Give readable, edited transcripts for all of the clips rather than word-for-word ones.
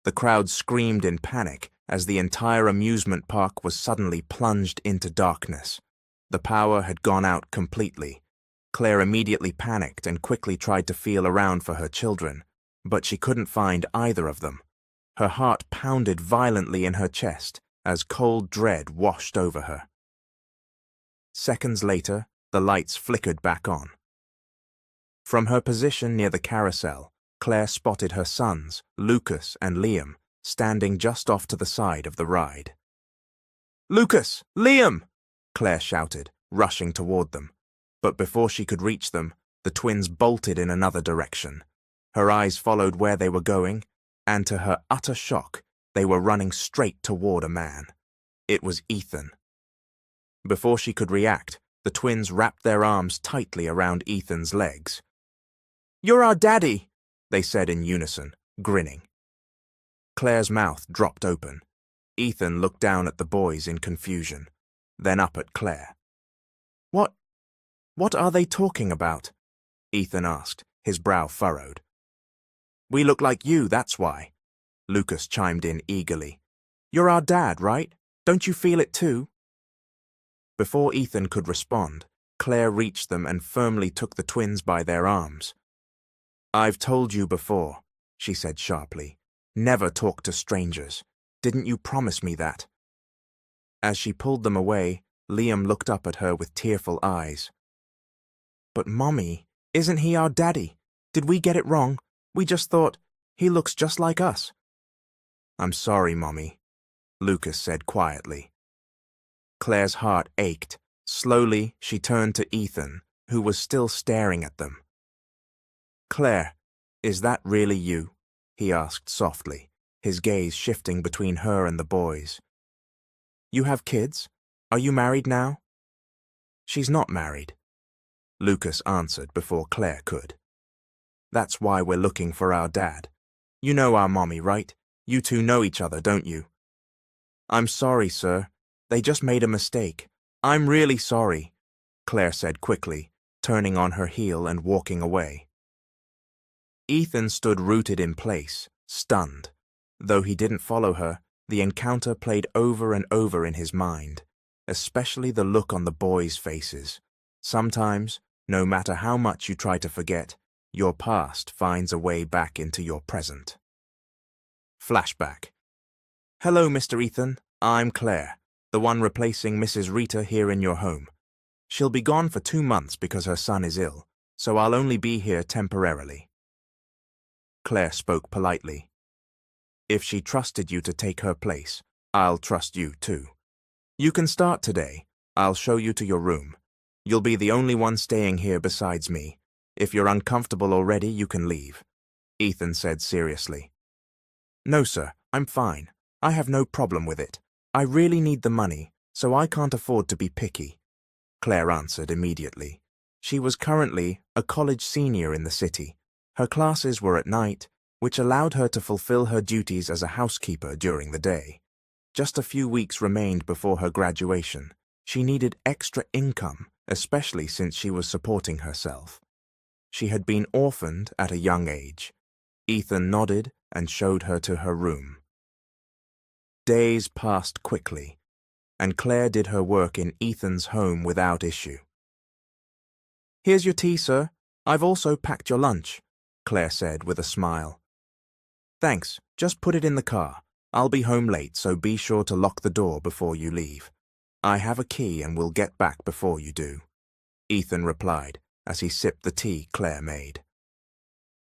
The crowd screamed in panic as the entire amusement park was suddenly plunged into darkness. The power had gone out completely. Claire immediately panicked and quickly tried to feel around for her children, but she couldn't find either of them. Her heart pounded violently in her chest as cold dread washed over her. Seconds later, the lights flickered back on. From her position near the carousel, Claire spotted her sons, Lucas and Liam, standing just off to the side of the ride. "Lucas! Liam!" Claire shouted, rushing toward them. But before she could reach them, the twins bolted in another direction. Her eyes followed where they were going, and to her utter shock, they were running straight toward a man. It was Ethan. Before she could react, the twins wrapped their arms tightly around Ethan's legs. "You're our daddy," they said in unison, grinning. Claire's mouth dropped open. Ethan looked down at the boys in confusion, then up at Claire. What are they talking about?" Ethan asked, his brow furrowed. "We look like you, that's why," Lucas chimed in eagerly. "You're our dad, right? Don't you feel it too?" Before Ethan could respond, Claire reached them and firmly took the twins by their arms. "I've told you before," she said sharply. "Never talk to strangers. Didn't you promise me that?" As she pulled them away, Liam looked up at her with tearful eyes. "But Mommy, isn't he our daddy? Did we get it wrong? We just thought, he looks just like us." "I'm sorry, Mommy," Lucas said quietly. Claire's heart ached. Slowly, she turned to Ethan, who was still staring at them. "Claire, is that really you?" he asked softly, his gaze shifting between her and the boys. "You have kids? Are you married now?" "She's not married," Lucas answered before Claire could. "That's why we're looking for our dad. You know our mommy, right? You two know each other, don't you?" "I'm sorry, sir. They just made a mistake. I'm really sorry," Claire said quickly, turning on her heel and walking away. Ethan stood rooted in place, stunned. Though he didn't follow her, the encounter played over and over in his mind, especially the look on the boys' faces. Sometimes, no matter how much you try to forget, your past finds a way back into your present. Flashback. "Hello, Mr. Ethan. I'm Claire, the one replacing Mrs. Rita here in your home. She'll be gone for 2 months because her son is ill, so I'll only be here temporarily." Claire spoke politely. "If she trusted you to take her place, I'll trust you too. You can start today. I'll show you to your room. You'll be the only one staying here besides me. If you're uncomfortable already, you can leave," Ethan said seriously. "No, sir, I'm fine. I have no problem with it. I really need the money, so I can't afford to be picky," Claire answered immediately. She was currently a college senior in the city. Her classes were at night, which allowed her to fulfill her duties as a housekeeper during the day. Just a few weeks remained before her graduation. She needed extra income, especially since she was supporting herself. She had been orphaned at a young age. Ethan nodded and showed her to her room. Days passed quickly, and Claire did her work in Ethan's home without issue. "Here's your tea, sir. I've also packed your lunch," Claire said with a smile. "Thanks, just put it in the car. I'll be home late, so be sure to lock the door before you leave. I have a key and will get back before you do," Ethan replied as he sipped the tea Claire made.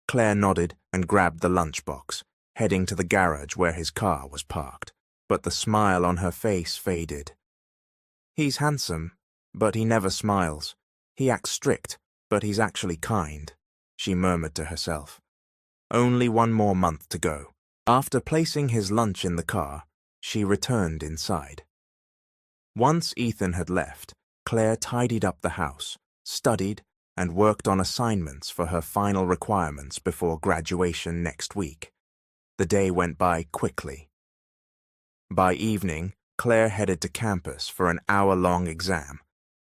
Claire nodded and grabbed the lunchbox, heading to the garage where his car was parked, but the smile on her face faded. "He's handsome, but he never smiles. He acts strict, but he's actually kind," she murmured to herself. Only 1 more month to go. After placing his lunch in the car, she returned inside. Once Ethan had left, Claire tidied up the house, studied, and worked on assignments for her final requirements before graduation next week. The day went by quickly. By evening, Claire headed to campus for an hour-long exam.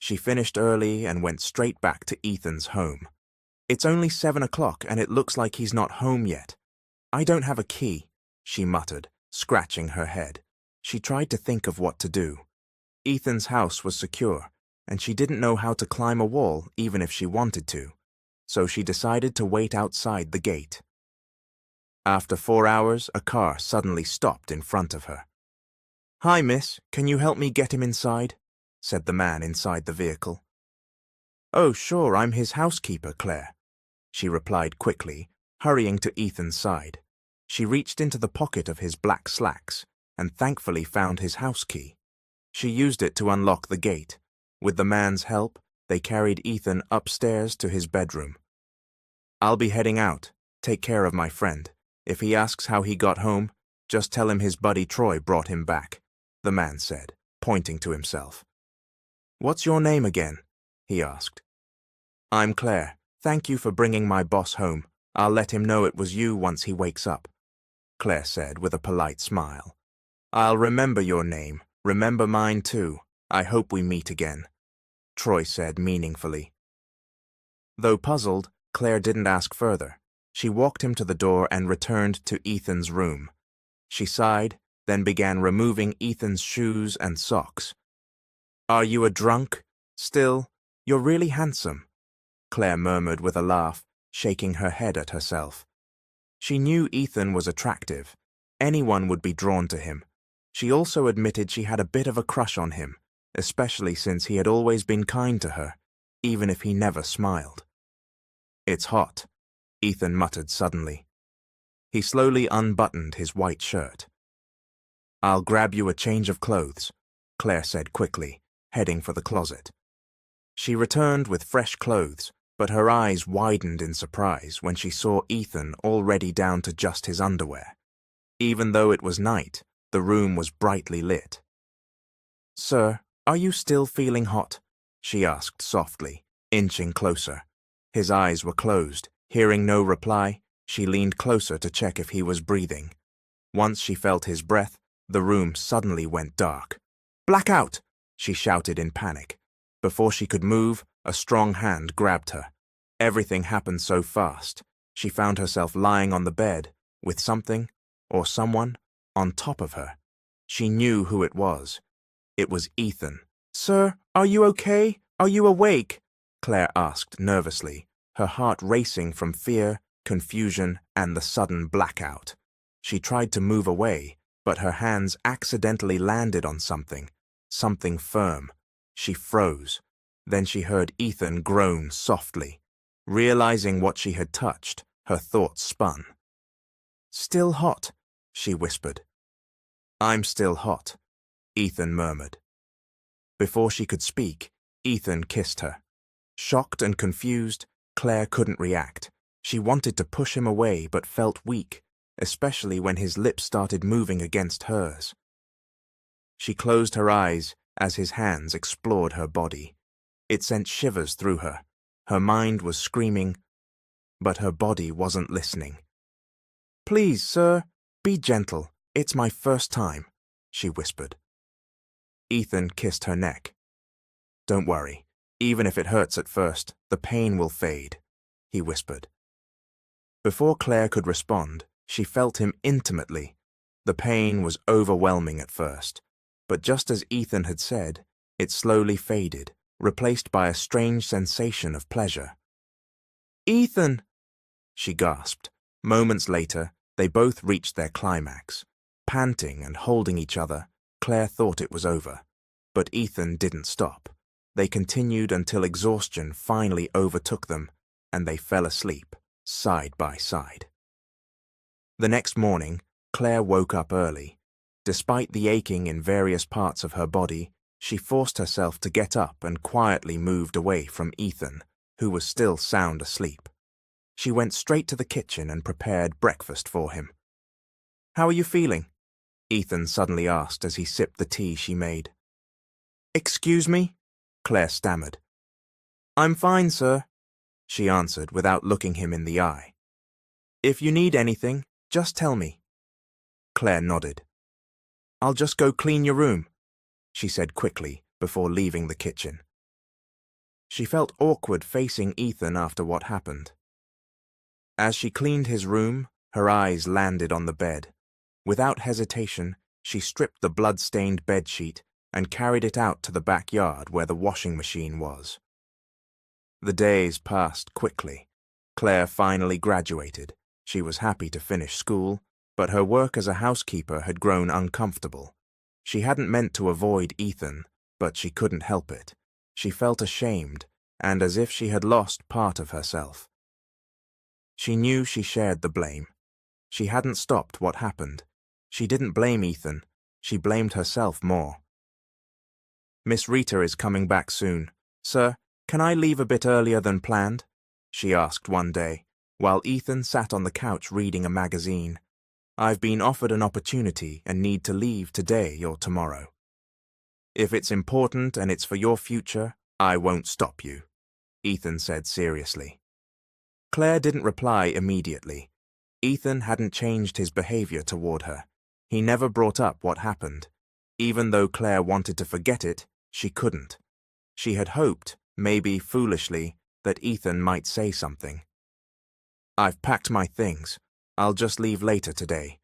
She finished early and went straight back to Ethan's home. "It's only 7 o'clock and it looks like he's not home yet. I don't have a key," she muttered, scratching her head. She tried to think of what to do. Ethan's house was secure, and she didn't know how to climb a wall even if she wanted to, so she decided to wait outside the gate. After 4 hours, a car suddenly stopped in front of her. "Hi, miss, can you help me get him inside?" said the man inside the vehicle. "Oh, sure, I'm his housekeeper, Claire," she replied quickly, hurrying to Ethan's side. She reached into the pocket of his black slacks and thankfully found his house key. She used it to unlock the gate. With the man's help, they carried Ethan upstairs to his bedroom. "I'll be heading out. Take care of my friend. If he asks how he got home, just tell him his buddy Troy brought him back," the man said, pointing to himself. "What's your name again?" he asked. "I'm Claire. Thank you for bringing my boss home. I'll let him know it was you once he wakes up," Claire said with a polite smile. "I'll remember your name. Remember mine too. I hope we meet again," Troy said meaningfully. Though puzzled, Claire didn't ask further. She walked him to the door and returned to Ethan's room. She sighed, then began removing Ethan's shoes and socks. "Are you a drunk? Still, you're really handsome," Claire murmured with a laugh, shaking her head at herself. She knew Ethan was attractive. Anyone would be drawn to him. She also admitted she had a bit of a crush on him, especially since he had always been kind to her, even if he never smiled. "It's hot," Ethan muttered suddenly. He slowly unbuttoned his white shirt. "I'll grab you a change of clothes," Claire said quickly, heading for the closet. She returned with fresh clothes, but her eyes widened in surprise when she saw Ethan already down to just his underwear. Even though it was night, the room was brightly lit. "Sir, are you still feeling hot?" she asked softly, inching closer. His eyes were closed. Hearing no reply, she leaned closer to check if he was breathing. Once she felt his breath, the room suddenly went dark. "Blackout!" she shouted in panic. Before she could move, a strong hand grabbed her. Everything happened so fast. She found herself lying on the bed, with something, or someone, on top of her. She knew who it was. It was Ethan. "Sir, are you okay? Are you awake?" Claire asked nervously, her heart racing from fear, confusion, and the sudden blackout. She tried to move away, but her hands accidentally landed on something firm. She froze. Then she heard Ethan groan softly. Realizing what she had touched, her thoughts spun. "Still hot," she whispered. "I'm still hot," Ethan murmured. Before she could speak, Ethan kissed her. Shocked and confused, Claire couldn't react. She wanted to push him away but felt weak, especially when his lips started moving against hers. She closed her eyes as his hands explored her body. It sent shivers through her. Her mind was screaming, but her body wasn't listening. "Please, sir, be gentle. It's my first time," she whispered. Ethan kissed her neck. "Don't worry. Even if it hurts at first, the pain will fade," he whispered. Before Claire could respond, she felt him intimately. The pain was overwhelming at first, but just as Ethan had said, it slowly faded, replaced by a strange sensation of pleasure. "Ethan!" she gasped. Moments later, they both reached their climax. Panting and holding each other, Claire thought it was over. But Ethan didn't stop. They continued until exhaustion finally overtook them, and they fell asleep, side by side. The next morning, Claire woke up early. Despite the aching in various parts of her body, she forced herself to get up and quietly moved away from Ethan, who was still sound asleep. She went straight to the kitchen and prepared breakfast for him. "How are you feeling?" Ethan suddenly asked as he sipped the tea she made. "Excuse me?" Claire stammered. "I'm fine, sir," she answered without looking him in the eye. "If you need anything, just tell me." Claire nodded. "I'll just go clean your room," she said quickly before leaving the kitchen. She felt awkward facing Ethan after what happened. As she cleaned his room, her eyes landed on the bed. Without hesitation, she stripped the blood-stained bedsheet and carried it out to the backyard where the washing machine was. The days passed quickly. Claire finally graduated. She was happy to finish school, but her work as a housekeeper had grown uncomfortable. She hadn't meant to avoid Ethan, but she couldn't help it. She felt ashamed, and as if she had lost part of herself. She knew she shared the blame. She hadn't stopped what happened. She didn't blame Ethan. She blamed herself more. "Miss Rita is coming back soon. Sir, can I leave a bit earlier than planned?" she asked one day, while Ethan sat on the couch reading a magazine. "I've been offered an opportunity and need to leave today or tomorrow. If it's important and it's for your future, I won't stop you," Ethan said seriously. Claire didn't reply immediately. Ethan hadn't changed his behavior toward her. He never brought up what happened. Even though Claire wanted to forget it, she couldn't. She had hoped, maybe foolishly, that Ethan might say something. "I've packed my things. I'll just leave later today,"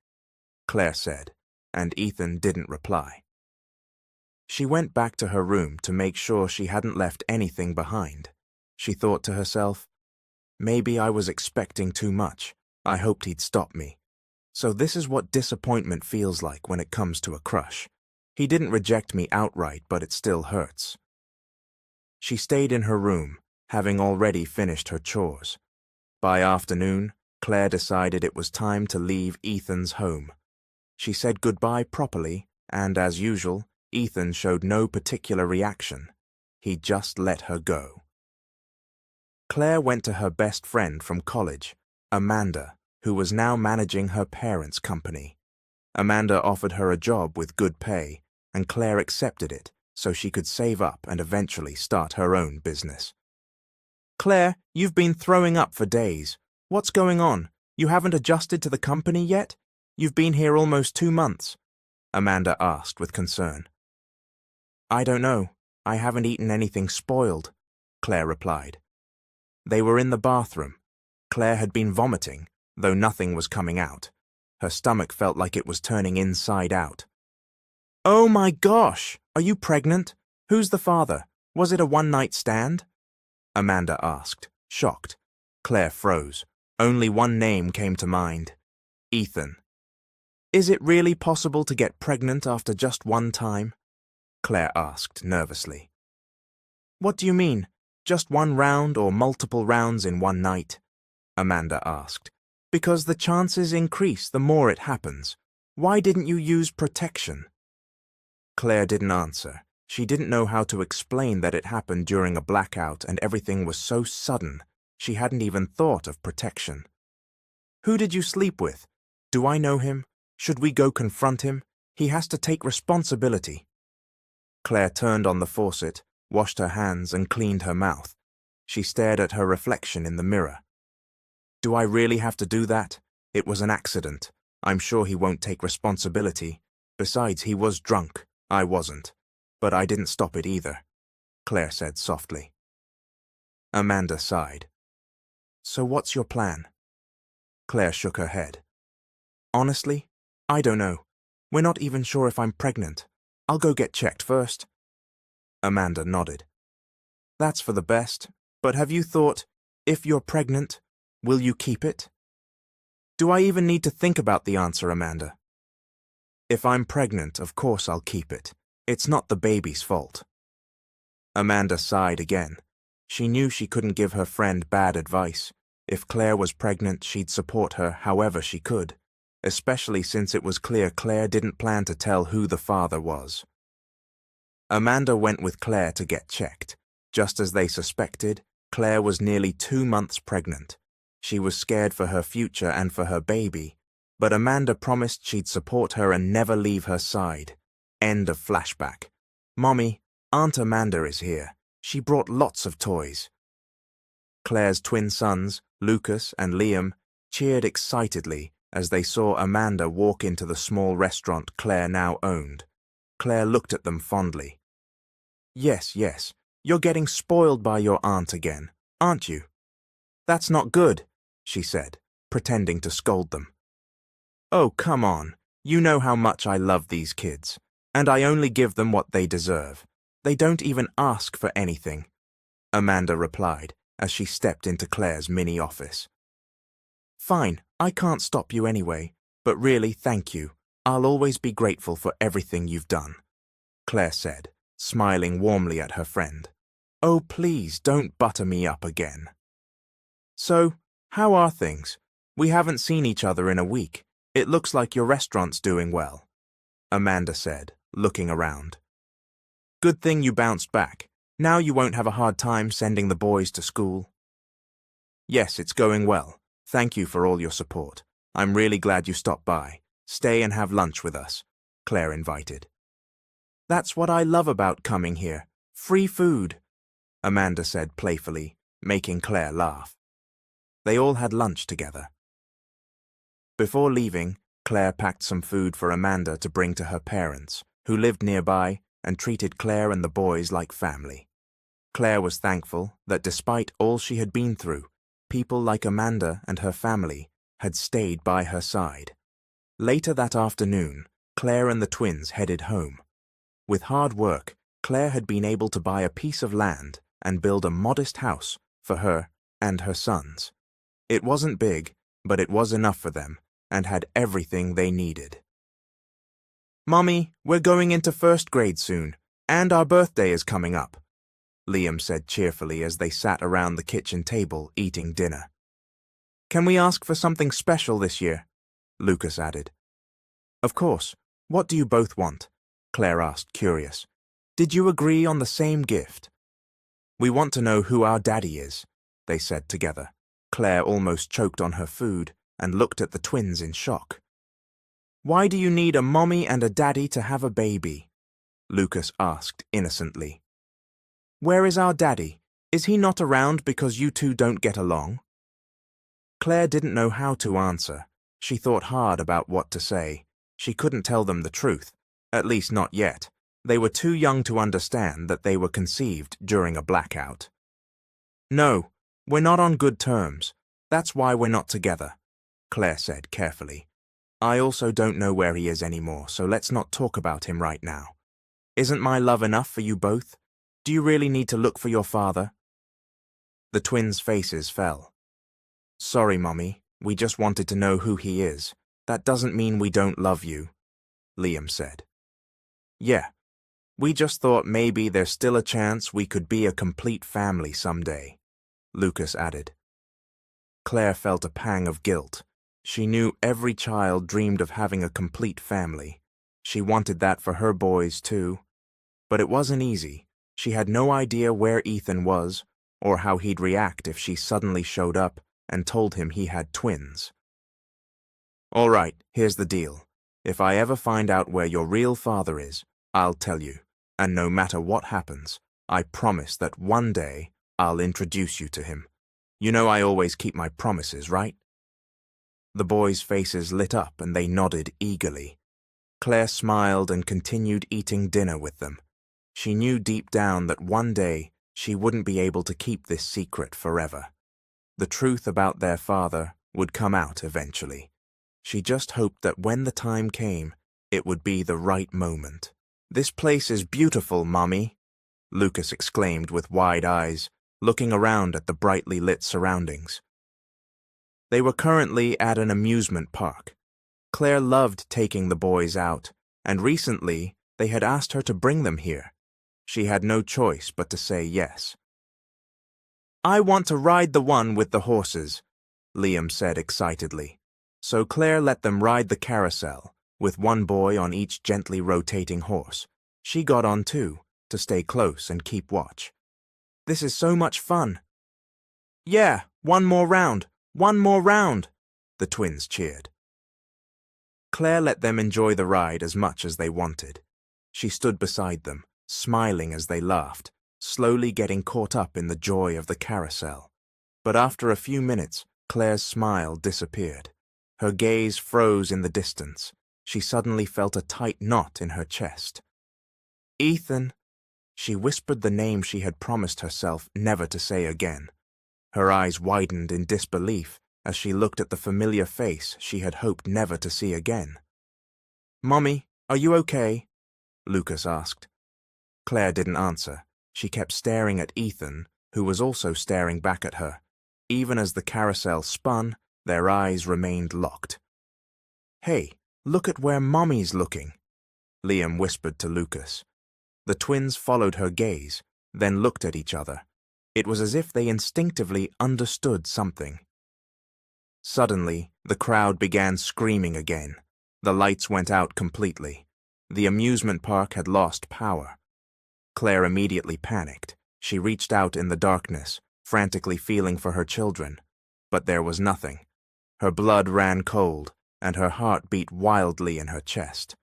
Claire said, and Ethan didn't reply. She went back to her room to make sure she hadn't left anything behind. She thought to herself, "Maybe I was expecting too much. I hoped he'd stop me. So this is what disappointment feels like when it comes to a crush. He didn't reject me outright, but it still hurts." She stayed in her room, having already finished her chores. By afternoon, Claire decided it was time to leave Ethan's home. She said goodbye properly, and as usual, Ethan showed no particular reaction. He just let her go. Claire went to her best friend from college, Amanda, who was now managing her parents' company. Amanda offered her a job with good pay, and Claire accepted it so she could save up and eventually start her own business. "Claire, you've been throwing up for days. What's going on? You haven't adjusted to the company yet? You've been here almost 2 months," Amanda asked with concern. "I don't know. I haven't eaten anything spoiled," Claire replied. They were in the bathroom. Claire had been vomiting, though nothing was coming out. Her stomach felt like it was turning inside out. "Oh my gosh! Are you pregnant? Who's the father? Was it a one-night stand?" Amanda asked, shocked. Claire froze. Only one name came to mind: Ethan. "Is it really possible to get pregnant after just one time?" Claire asked nervously. "What do you mean? Just one round or multiple rounds in one night?" Amanda asked. "Because the chances increase the more it happens. Why didn't you use protection?" Claire didn't answer. She didn't know how to explain that it happened during a blackout and everything was so sudden. She hadn't even thought of protection. "Who did you sleep with? Do I know him? Should we go confront him? He has to take responsibility." Claire turned on the faucet, washed her hands and cleaned her mouth. She stared at her reflection in the mirror. "Do I really have to do that? It was an accident. I'm sure he won't take responsibility. Besides, he was drunk. I wasn't. But I didn't stop it either," Claire said softly. Amanda sighed. "So what's your plan?" Claire shook her head. "Honestly, I don't know. We're not even sure if I'm pregnant. I'll go get checked first." Amanda nodded. "That's for the best. But have you thought, if you're pregnant, will you keep it?" "Do I even need to think about the answer, Amanda?" "If I'm pregnant, of course I'll keep it. It's not the baby's fault." Amanda sighed again. She knew she couldn't give her friend bad advice. If Claire was pregnant, she'd support her however she could, especially since it was clear Claire didn't plan to tell who the father was. Amanda went with Claire to get checked. Just as they suspected, Claire was nearly 2 months pregnant. She was scared for her future and for her baby, but Amanda promised she'd support her and never leave her side. End of flashback. "Mommy, Aunt Amanda is here. She brought lots of toys." Claire's twin sons, Lucas and Liam, cheered excitedly as they saw Amanda walk into the small restaurant Claire now owned. Claire looked at them fondly. Yes, you're getting spoiled by your aunt again, aren't you?" "That's not good," she said, pretending to scold them. "Oh, come on. You know how much I love these kids, and I only give them what they deserve. They don't even ask for anything," Amanda replied as she stepped into Claire's mini office. "Fine, I can't stop you anyway, but really thank you. I'll always be grateful for everything you've done," Claire said, smiling warmly at her friend. "Oh, please don't butter me up again." "So, how are things? We haven't seen each other in a week. It looks like your restaurant's doing well," Amanda said, looking around. "Good thing you bounced back. Now you won't have a hard time sending the boys to school." "Yes, it's going well. Thank you for all your support. I'm really glad you stopped by. Stay and have lunch with us," Claire invited. "That's what I love about coming here. Free food," Amanda said playfully, making Claire laugh. They all had lunch together. Before leaving, Claire packed some food for Amanda to bring to her parents, who lived nearby and treated Claire and the boys like family. Claire was thankful that despite all she had been through, people like Amanda and her family had stayed by her side. Later that afternoon, Claire and the twins headed home. With hard work, Claire had been able to buy a piece of land and build a modest house for her and her sons. It wasn't big, but it was enough for them and had everything they needed. "Mommy, we're going into first grade soon, and our birthday is coming up," Liam said cheerfully as they sat around the kitchen table eating dinner. "Can we ask for something special this year?" Lucas added. "Of course. What do you both want?" Claire asked, curious. "Did you agree on the same gift?" "We want to know who our daddy is," they said together. Claire almost choked on her food and looked at the twins in shock. "Why do you need a mommy and a daddy to have a baby?" Lucas asked innocently. "Where is our daddy? Is he not around because you two don't get along?" Claire didn't know how to answer. She thought hard about what to say. She couldn't tell them the truth, at least not yet. They were too young to understand that they were conceived during a blackout. "No, we're not on good terms. That's why we're not together," Claire said carefully. "I also don't know where he is anymore, so let's not talk about him right now. Isn't my love enough for you both? Do you really need to look for your father?" The twins' faces fell. "Sorry, Mommy. We just wanted to know who he is. That doesn't mean we don't love you," Liam said. "Yeah, we just thought maybe there's still a chance we could be a complete family someday," Lucas added. Claire felt a pang of guilt. She knew every child dreamed of having a complete family. She wanted that for her boys, too. But it wasn't easy. She had no idea where Ethan was, or how he'd react if she suddenly showed up and told him he had twins. "All right, here's the deal. If I ever find out where your real father is, I'll tell you. And no matter what happens, I promise that one day I'll introduce you to him. You know I always keep my promises, right?" The boys' faces lit up and they nodded eagerly. Claire smiled and continued eating dinner with them. She knew deep down that one day she wouldn't be able to keep this secret forever. The truth about their father would come out eventually. She just hoped that when the time came, it would be the right moment. "This place is beautiful, Mommy," Lucas exclaimed with wide eyes, looking around at the brightly lit surroundings. They were currently at an amusement park. Claire loved taking the boys out, and recently they had asked her to bring them here. She had no choice but to say yes. "I want to ride the one with the horses," Liam said excitedly. So Claire let them ride the carousel, with one boy on each gently rotating horse. She got on too, to stay close and keep watch. "This is so much fun." "Yeah, one more round, one more round," the twins cheered. Claire let them enjoy the ride as much as they wanted. She stood beside them, smiling as they laughed, slowly getting caught up in the joy of the carousel. But after a few minutes, Claire's smile disappeared. Her gaze froze in the distance. She suddenly felt a tight knot in her chest. "Ethan," she whispered the name she had promised herself never to say again. Her eyes widened in disbelief as she looked at the familiar face she had hoped never to see again. Mommy, are you okay? Lucas asked. Claire didn't answer. She kept staring at Ethan, who was also staring back at her. Even as the carousel spun, their eyes remained locked. Hey, look at where Mommy's looking, Liam whispered to Lucas. The twins followed her gaze, then looked at each other. It was as if they instinctively understood something. Suddenly, the crowd began screaming again. The lights went out completely. The amusement park had lost power. Claire immediately panicked. She reached out in the darkness, frantically feeling for her children. But there was nothing. Her blood ran cold, and her heart beat wildly in her chest.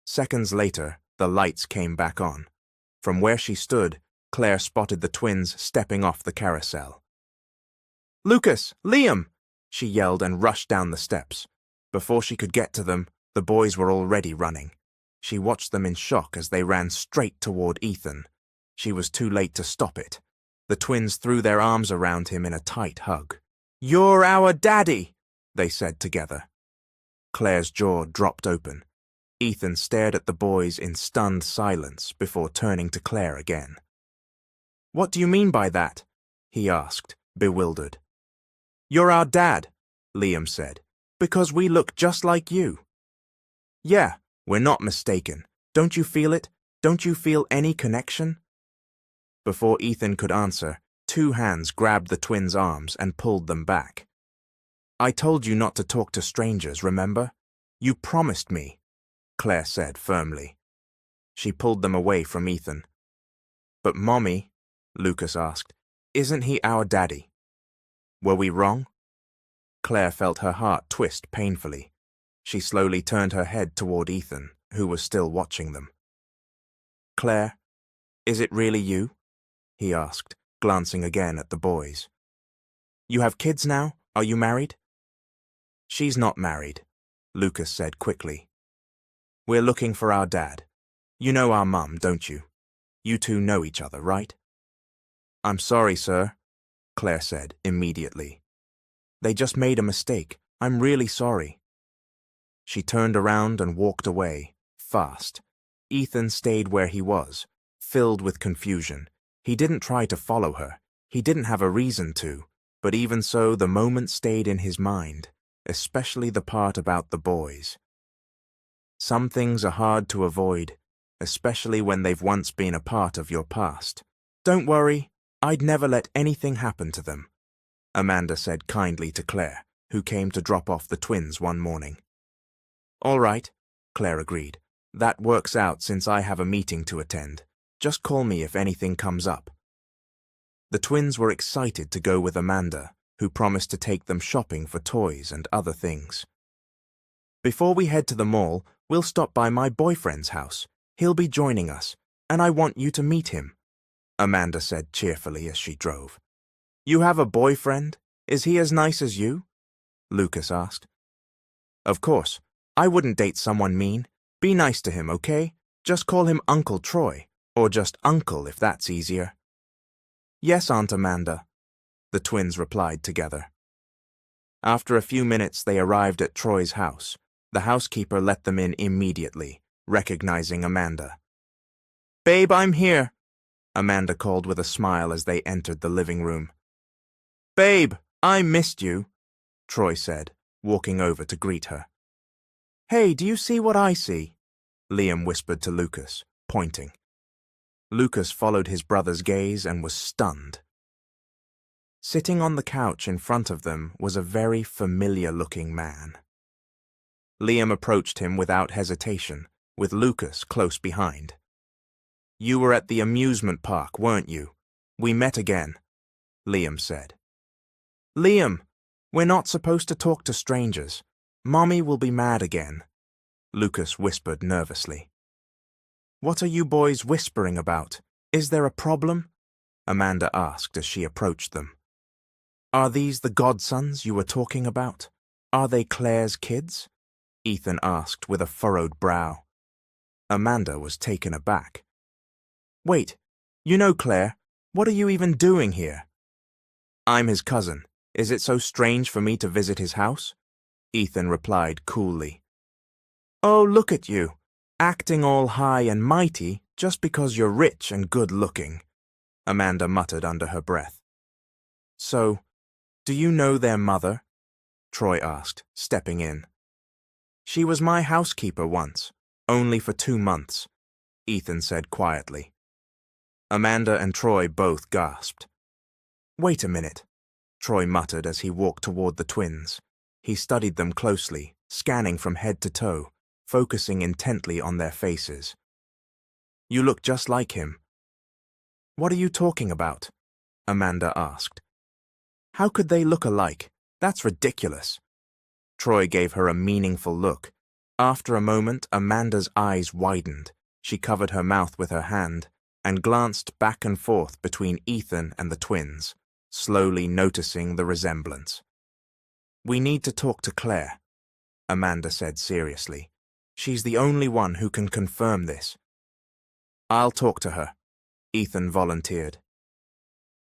Seconds later, the lights came back on. From where she stood, Claire spotted the twins stepping off the carousel. "Lucas! Liam!" she yelled and rushed down the steps. Before she could get to them, the boys were already running. She watched them in shock as they ran straight toward Ethan. She was too late to stop it. The twins threw their arms around him in a tight hug. "You're our daddy," they said together. Claire's jaw dropped open. Ethan stared at the boys in stunned silence before turning to Claire again. "What do you mean by that?" he asked, bewildered. "You're our dad," Liam said, "because we look just like you." "Yeah, we're not mistaken. Don't you feel it? Don't you feel any connection?" Before Ethan could answer, two hands grabbed the twins' arms and pulled them back. "I told you not to talk to strangers, remember? You promised me," Claire said firmly. She pulled them away from Ethan. "But Mommy," Lucas asked, "isn't he our daddy? Were we wrong?" Claire felt her heart twist painfully. She slowly turned her head toward Ethan, who was still watching them. "Claire, is it really you?" he asked, glancing again at the boys. "You have kids now? Are you married?" "She's not married," Lucas said quickly. "We're looking for our dad. You know our mum, don't you? You two know each other, right?" "I'm sorry, sir," Claire said immediately. "They just made a mistake. I'm really sorry." She turned around and walked away, fast. Ethan stayed where he was, filled with confusion. He didn't try to follow her. He didn't have a reason to, but even so the moment stayed in his mind, especially the part about the boys. Some things are hard to avoid, especially when they've once been a part of your past. "Don't worry, I'd never let anything happen to them," Amanda said kindly to Claire, who came to drop off the twins one morning. "All right," Claire agreed. "That works out since I have a meeting to attend. Just call me if anything comes up." The twins were excited to go with Amanda, who promised to take them shopping for toys and other things. "Before we head to the mall, we'll stop by my boyfriend's house. He'll be joining us, and I want you to meet him," Amanda said cheerfully as she drove. "You have a boyfriend? Is he as nice as you?" Lucas asked. "Of course. I wouldn't date someone mean. Be nice to him, okay? Just call him Uncle Troy, or just Uncle if that's easier." "Yes, Aunt Amanda," the twins replied together. After a few minutes they arrived at Troy's house. The housekeeper let them in immediately, recognizing Amanda. "Babe, I'm here," Amanda called with a smile as they entered the living room. "Babe, I missed you," Troy said, walking over to greet her. "Hey, do you see what I see?" Liam whispered to Lucas, pointing. Lucas followed his brother's gaze and was stunned. Sitting on the couch in front of them was a very familiar-looking man. Liam approached him without hesitation, with Lucas close behind. "You were at the amusement park, weren't you? We met again," Liam said. "Liam, we're not supposed to talk to strangers. Mommy will be mad again," Lucas whispered nervously. "What are you boys whispering about? Is there a problem?" Amanda asked as she approached them. "Are these the godsons you were talking about? Are they Claire's kids?" Ethan asked with a furrowed brow. Amanda was taken aback. "Wait, you know Claire. What are you even doing here?" "I'm his cousin. Is it so strange for me to visit his house?" Ethan replied coolly. Oh, look at you, acting all high and mighty just because you're rich and good-looking, Amanda muttered under her breath. So, do you know their mother? Troy asked, stepping in. She was my housekeeper once, only for 2 months, Ethan said quietly. Amanda and Troy both gasped. Wait a minute, Troy muttered as he walked toward the twins. He studied them closely, scanning from head to toe, focusing intently on their faces. You look just like him. What are you talking about? Amanda asked. How could they look alike? That's ridiculous. Troy gave her a meaningful look. After a moment, Amanda's eyes widened. She covered her mouth with her hand and glanced back and forth between Ethan and the twins, slowly noticing the resemblance. We need to talk to Claire, Amanda said seriously. She's the only one who can confirm this. I'll talk to her, Ethan volunteered.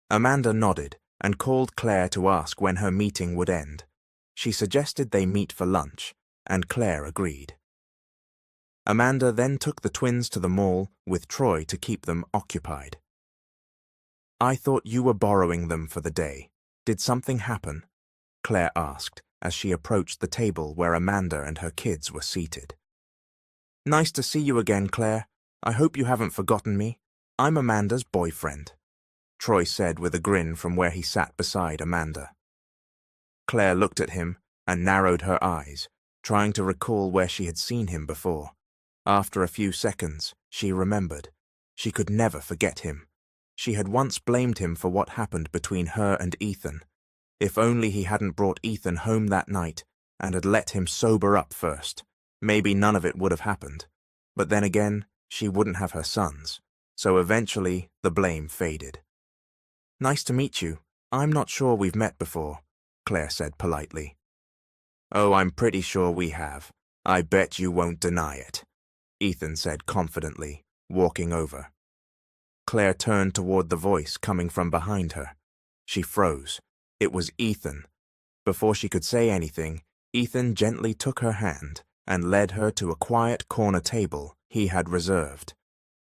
Amanda nodded and called Claire to ask when her meeting would end. She suggested they meet for lunch, and Claire agreed. Amanda then took the twins to the mall with Troy to keep them occupied. I thought you were borrowing them for the day. Did something happen? Claire asked as she approached the table where Amanda and her kids were seated. Nice to see you again, Claire. I hope you haven't forgotten me. I'm Amanda's boyfriend, Troy said with a grin from where he sat beside Amanda. Claire looked at him and narrowed her eyes, trying to recall where she had seen him before. After a few seconds, she remembered. She could never forget him. She had once blamed him for what happened between her and Ethan. If only he hadn't brought Ethan home that night and had let him sober up first, maybe none of it would have happened. But then again, she wouldn't have her sons, so eventually the blame faded. Nice to meet you. I'm not sure we've met before, Claire said politely. Oh, I'm pretty sure we have. I bet you won't deny it, Ethan said confidently, walking over. Claire turned toward the voice coming from behind her. She froze. It was Ethan. Before she could say anything, Ethan gently took her hand and led her to a quiet corner table he had reserved.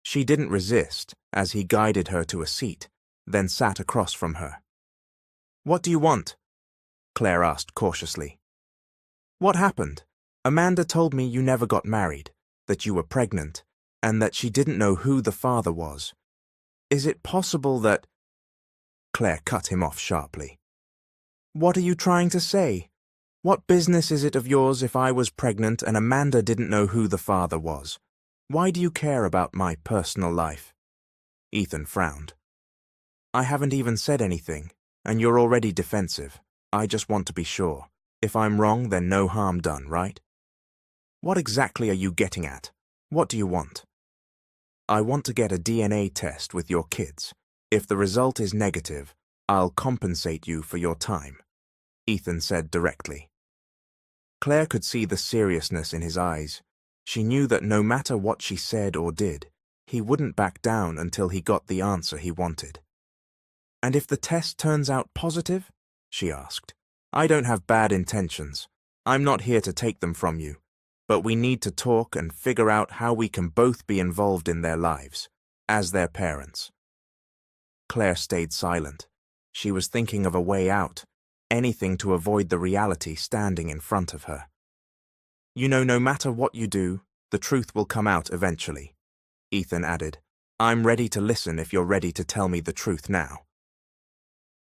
She didn't resist as he guided her to a seat, then sat across from her. What do you want? Claire asked cautiously. What happened? Amanda told me you never got married, that you were pregnant, and that she didn't know who the father was. Is it possible that... Claire cut him off sharply. What are you trying to say? What business is it of yours if I was pregnant and Amanda didn't know who the father was? Why do you care about my personal life? Ethan frowned. I haven't even said anything, and you're already defensive. I just want to be sure. If I'm wrong, then no harm done, right? What exactly are you getting at? What do you want? I want to get a DNA test with your kids. If the result is negative, I'll compensate you for your time, Ethan said directly. Claire could see the seriousness in his eyes. She knew that no matter what she said or did, he wouldn't back down until he got the answer he wanted. And if the test turns out positive? She asked. I don't have bad intentions. I'm not here to take them from you. But we need to talk and figure out how we can both be involved in their lives, as their parents. Claire stayed silent. She was thinking of a way out, anything to avoid the reality standing in front of her. You know, no matter what you do, the truth will come out eventually, Ethan added. I'm ready to listen if you're ready to tell me the truth now.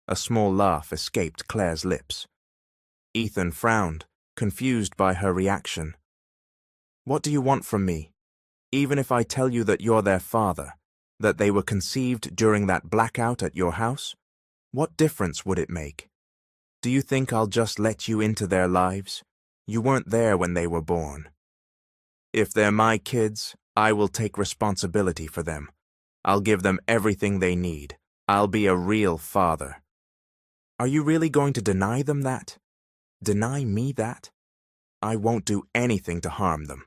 A small laugh escaped Claire's lips. Ethan frowned, confused by her reaction. What do you want from me? Even if I tell you that you're their father, that they were conceived during that blackout at your house, what difference would it make? Do you think I'll just let you into their lives? You weren't there when they were born. If they're my kids, I will take responsibility for them. I'll give them everything they need. I'll be a real father. Are you really going to deny them that? Deny me that? I won't do anything to harm them,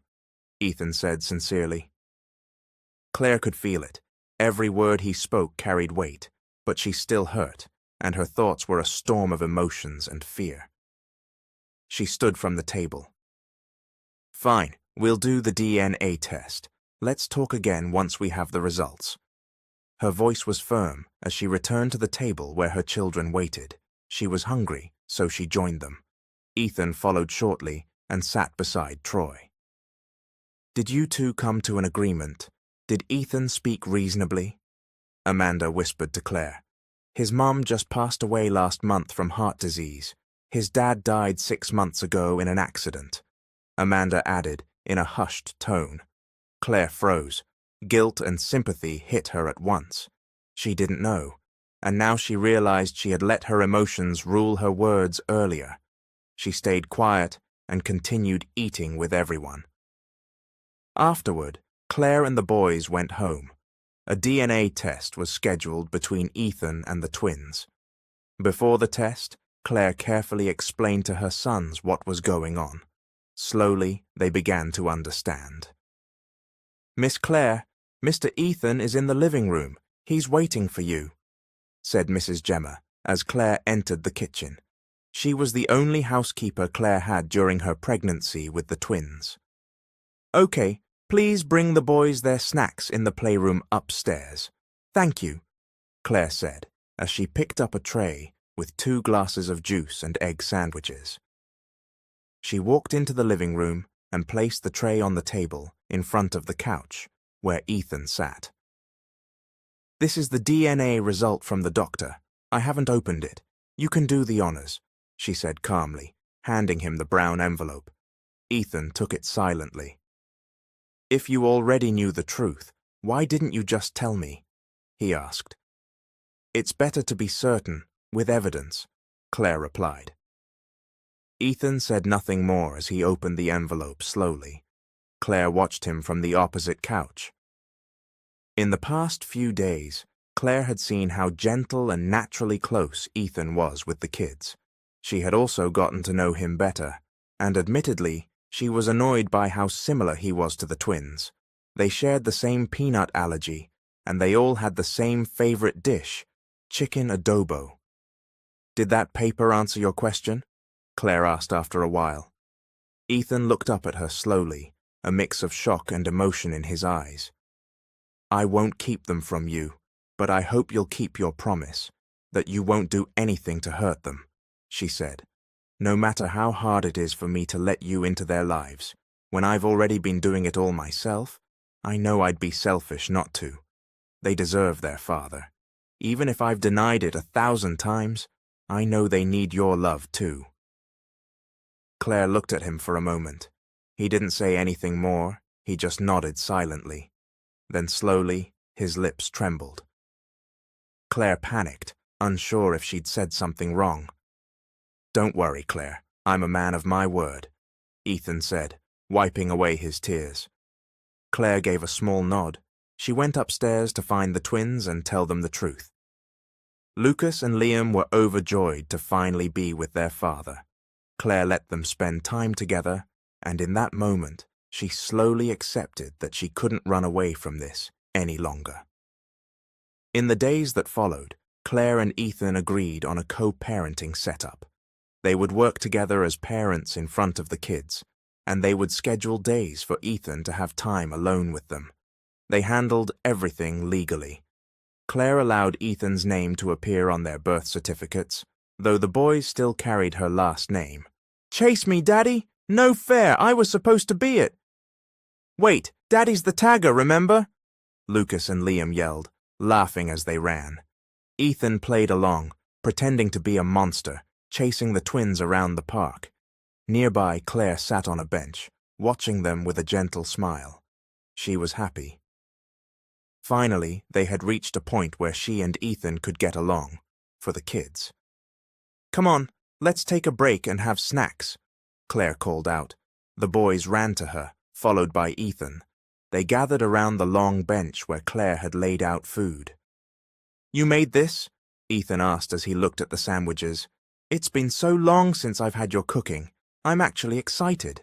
Ethan said sincerely. Claire could feel it. Every word he spoke carried weight, but she still hurt, and her thoughts were a storm of emotions and fear. She stood from the table. Fine, We'll do the DNA test. Let's talk again once we have the results. Her voice was firm as she returned to the table where her children waited. She was hungry, so she joined them. Ethan followed shortly and sat beside Troy. Did you two come to an agreement? Did Ethan speak reasonably? Amanda whispered to Claire. His mom just passed away last month from heart disease. His dad died 6 months ago in an accident. Amanda added in a hushed tone. Claire froze. Guilt and sympathy hit her at once. She didn't know, and now she realized she had let her emotions rule her words earlier. She stayed quiet and continued eating with everyone. Afterward, Claire and the boys went home. A DNA test was scheduled between Ethan and the twins. Before the test, Claire carefully explained to her sons what was going on. Slowly, they began to understand. Miss Claire, Mr. Ethan is in the living room. He's waiting for you, said Mrs. Gemma as Claire entered the kitchen. She was the only housekeeper Claire had during her pregnancy with the twins. Okay, please bring the boys their snacks in the playroom upstairs. Thank you, Claire said as she picked up a tray with 2 glasses of juice and egg sandwiches. She walked into the living room and placed the tray on the table in front of the couch where Ethan sat. This is the DNA result from the doctor. I haven't opened it. You can do the honors, she said calmly, handing him the brown envelope. Ethan took it silently. If you already knew the truth, why didn't you just tell me? He asked. It's better to be certain, with evidence, Claire replied. Ethan said nothing more as he opened the envelope slowly. Claire watched him from the opposite couch. In the past few days, Claire had seen how gentle and naturally close Ethan was with the kids. She had also gotten to know him better, and admittedly, she was annoyed by how similar he was to the twins. They shared the same peanut allergy, and they all had the same favorite dish, chicken adobo. Did that paper answer your question? Claire asked after a while. Ethan looked up at her slowly, a mix of shock and emotion in his eyes. I won't keep them from you, but I hope you'll keep your promise, that you won't do anything to hurt them, she said. No matter how hard it is for me to let you into their lives, when I've already been doing it all myself, I know I'd be selfish not to. They deserve their father. Even if I've denied it 1,000 times, I know they need your love too. Claire looked at him for a moment. He didn't say anything more, he just nodded silently. Then slowly, his lips trembled. Claire panicked, unsure if she'd said something wrong. Don't worry, Claire, I'm a man of my word, Ethan said, wiping away his tears. Claire gave a small nod. She went upstairs to find the twins and tell them the truth. Lucas and Liam were overjoyed to finally be with their father. Claire let them spend time together, and in that moment, she slowly accepted that she couldn't run away from this any longer. In the days that followed, Claire and Ethan agreed on a co-parenting setup. They would work together as parents in front of the kids, and they would schedule days for Ethan to have time alone with them. They handled everything legally. Claire allowed Ethan's name to appear on their birth certificates, though the boys still carried her last name. Chase me, Daddy! No fair! I was supposed to be it! Wait, Daddy's the tagger, remember? Lucas and Liam yelled, laughing as they ran. Ethan played along, pretending to be a monster, chasing the twins around the park. Nearby, Claire sat on a bench, watching them with a gentle smile. She was happy. Finally, they had reached a point where she and Ethan could get along, for the kids. Come on, let's take a break and have snacks, Claire called out. The boys ran to her, followed by Ethan. They gathered around the long bench where Claire had laid out food. You made this? Ethan asked as he looked at the sandwiches. It's been so long since I've had your cooking. I'm actually excited.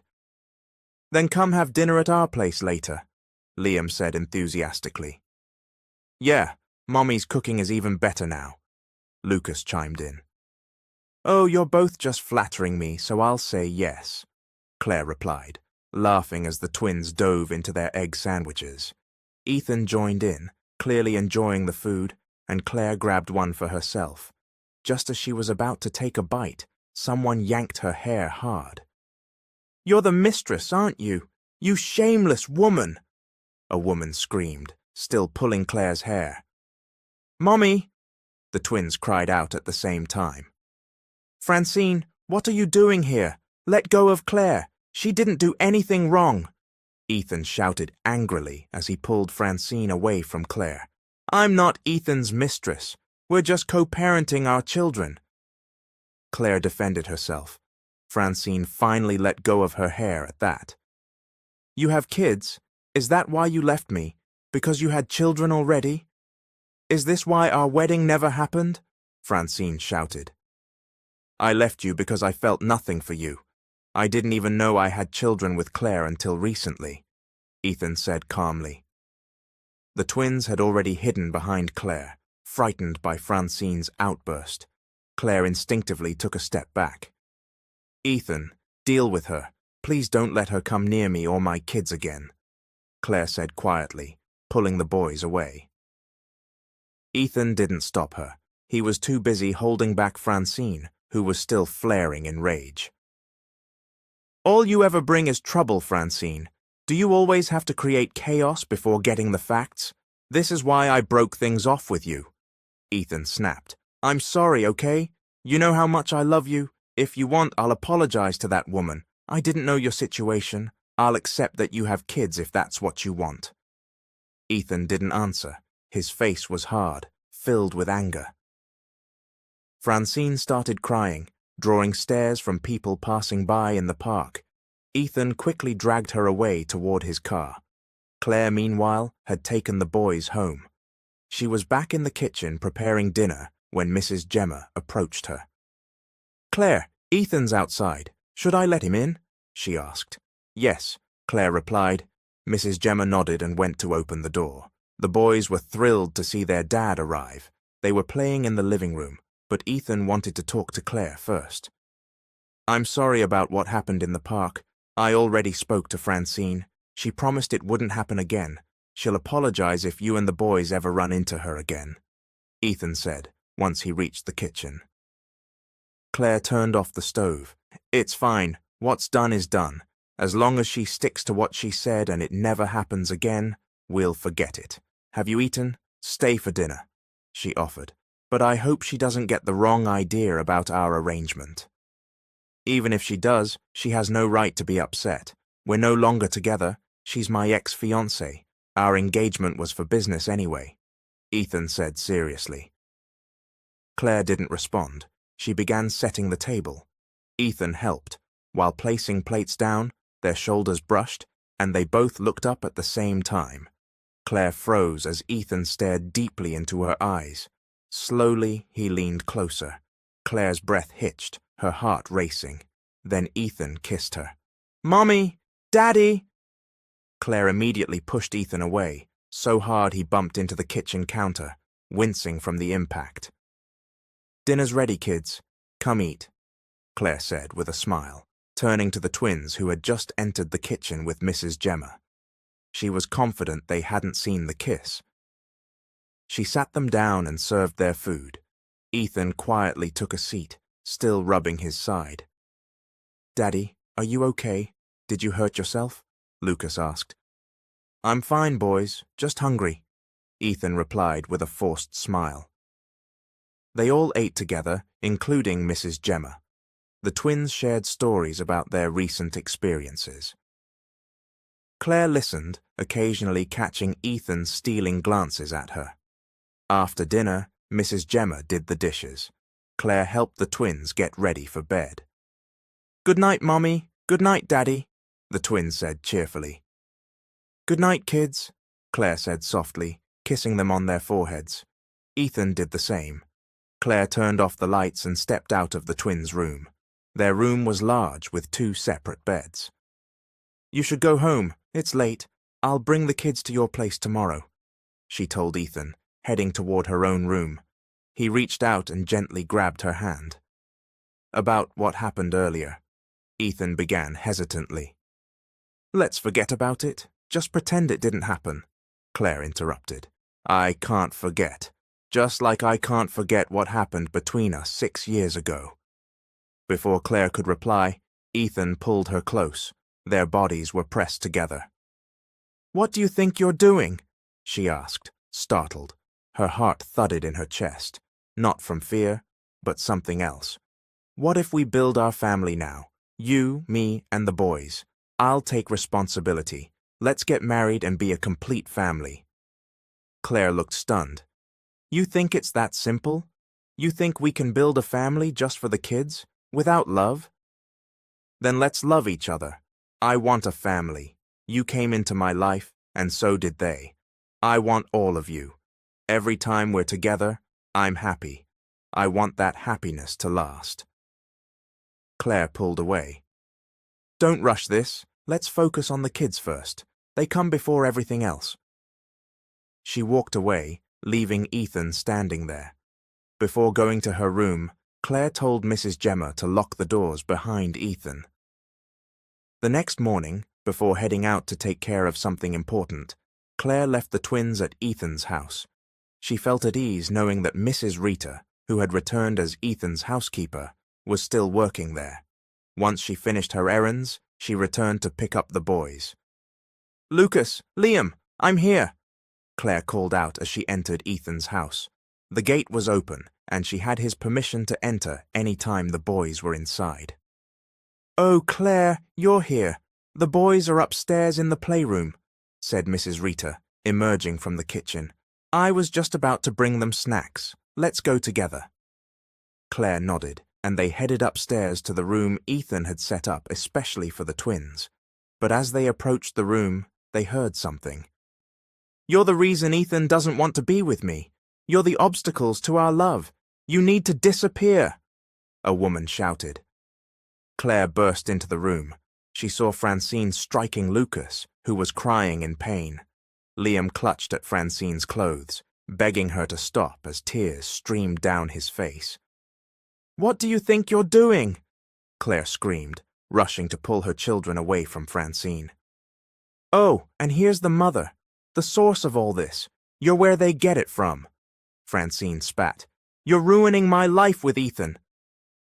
Then come have dinner at our place later, Liam said enthusiastically. Yeah, Mommy's cooking is even better now, Lucas chimed in. Oh, you're both just flattering me, so I'll say yes, Claire replied, laughing as the twins dove into their egg sandwiches. Ethan joined in, clearly enjoying the food, and Claire grabbed one for herself. Just as she was about to take a bite, someone yanked her hair hard. "You're the mistress, aren't you? You shameless woman!" a woman screamed, still pulling Claire's hair. "Mommy!" the twins cried out at the same time. "Francine, what are you doing here? Let go of Claire. She didn't do anything wrong," Ethan shouted angrily as he pulled Francine away from Claire. "I'm not Ethan's mistress. We're just co-parenting our children." Claire defended herself. Francine finally let go of her hair at that. "You have kids? Is that why you left me? Because you had children already? Is this why our wedding never happened?" Francine shouted. "I left you because I felt nothing for you. I didn't even know I had children with Claire until recently," Ethan said calmly. The twins had already hidden behind Claire, frightened by Francine's outburst. Claire instinctively took a step back. "Ethan, deal with her. Please don't let her come near me or my kids again," Claire said quietly, pulling the boys away. Ethan didn't stop her. He was too busy holding back Francine, who was still flaring in rage. "All you ever bring is trouble, Francine. Do you always have to create chaos before getting the facts? This is why I broke things off with you," Ethan snapped. "I'm sorry, okay? You know how much I love you. If you want, I'll apologize to that woman. I didn't know your situation. I'll accept that you have kids if that's what you want." Ethan didn't answer. His face was hard, filled with anger. Francine started crying, drawing stares from people passing by in the park. Ethan quickly dragged her away toward his car. Claire, meanwhile, had taken the boys home. She was back in the kitchen preparing dinner when Mrs. Gemma approached her. "Claire, Ethan's outside. Should I let him in?" she asked. "Yes," Claire replied. Mrs. Gemma nodded and went to open the door. The boys were thrilled to see their dad arrive. They were playing in the living room, but Ethan wanted to talk to Claire first. "I'm sorry about what happened in the park. I already spoke to Francine. She promised it wouldn't happen again. She'll apologize if you and the boys ever run into her again," Ethan said once he reached the kitchen. Claire turned off the stove. "It's fine. What's done is done. As long as she sticks to what she said and it never happens again, we'll forget it. Have you eaten? Stay for dinner," she offered. "But I hope she doesn't get the wrong idea about our arrangement." "Even if she does, she has no right to be upset. We're no longer together. She's my ex-fiancé. Our engagement was for business anyway," Ethan said seriously. Claire didn't respond. She began setting the table. Ethan helped. While placing plates down, their shoulders brushed, and they both looked up at the same time. Claire froze as Ethan stared deeply into her eyes. Slowly, he leaned closer. Claire's breath hitched, her heart racing. Then Ethan kissed her. "Mommy! Daddy!" Claire immediately pushed Ethan away, so hard he bumped into the kitchen counter, wincing from the impact. "Dinner's ready, kids. Come eat," Claire said with a smile, turning to the twins who had just entered the kitchen with Mrs. Gemma. She was confident they hadn't seen the kiss. She sat them down and served their food. Ethan quietly took a seat, still rubbing his side. "Daddy, are you okay? Did you hurt yourself?" Lucas asked. "I'm fine, boys, just hungry," Ethan replied with a forced smile. They all ate together, including Mrs. Gemma. The twins shared stories about their recent experiences. Claire listened, occasionally catching Ethan stealing glances at her. After dinner, Mrs. Gemma did the dishes. Claire helped the twins get ready for bed. "Good night, Mommy. Good night, Daddy," the twins said cheerfully. "Good night, kids," Claire said softly, kissing them on their foreheads. Ethan did the same. Claire turned off the lights and stepped out of the twins' room. Their room was large with 2 separate beds. "You should go home. It's late. I'll bring the kids to your place tomorrow," she told Ethan, heading toward her own room. He reached out and gently grabbed her hand. "About what happened earlier," Ethan began hesitantly. Let's forget about it. Just pretend it didn't happen, Claire interrupted. I can't forget. Just like I can't forget what happened between us 6 years ago. Before Claire could reply, Ethan pulled her close. Their bodies were pressed together. What do you think you're doing? She asked, startled. Her heart thudded in her chest, not from fear, but something else. What if we build our family now? You, me, and the boys. I'll take responsibility. Let's get married and be a complete family. Claire looked stunned. You think it's that simple? You think we can build a family just for the kids, without love? Then let's love each other. I want a family. You came into my life, and so did they. I want all of you. Every time we're together, I'm happy. I want that happiness to last. Claire pulled away. Don't rush this. Let's focus on the kids first. They come before everything else. She walked away, leaving Ethan standing there. Before going to her room, Claire told Mrs. Gemma to lock the doors behind Ethan. The next morning, before heading out to take care of something important, Claire left the twins at Ethan's house. She felt at ease knowing that Mrs. Rita, who had returned as Ethan's housekeeper, was still working there. Once she finished her errands, she returned to pick up the boys. Lucas, Liam, I'm here, Claire called out as she entered Ethan's house. The gate was open, and she had his permission to enter any time the boys were inside. Oh, Claire, you're here. The boys are upstairs in the playroom, said Mrs. Rita, emerging from the kitchen. I was just about to bring them snacks. Let's go together. Claire nodded, and they headed upstairs to the room Ethan had set up especially for the twins. But as they approached the room, they heard something. You're the reason Ethan doesn't want to be with me. You're the obstacles to our love. You need to disappear, a woman shouted. Claire burst into the room. She saw Francine striking Lucas, who was crying in pain. Liam clutched at Francine's clothes, begging her to stop as tears streamed down his face. What do you think you're doing? Claire screamed, rushing to pull her children away from Francine. Oh, and here's the mother, the source of all this. You're where they get it from. Francine spat. You're ruining my life with Ethan.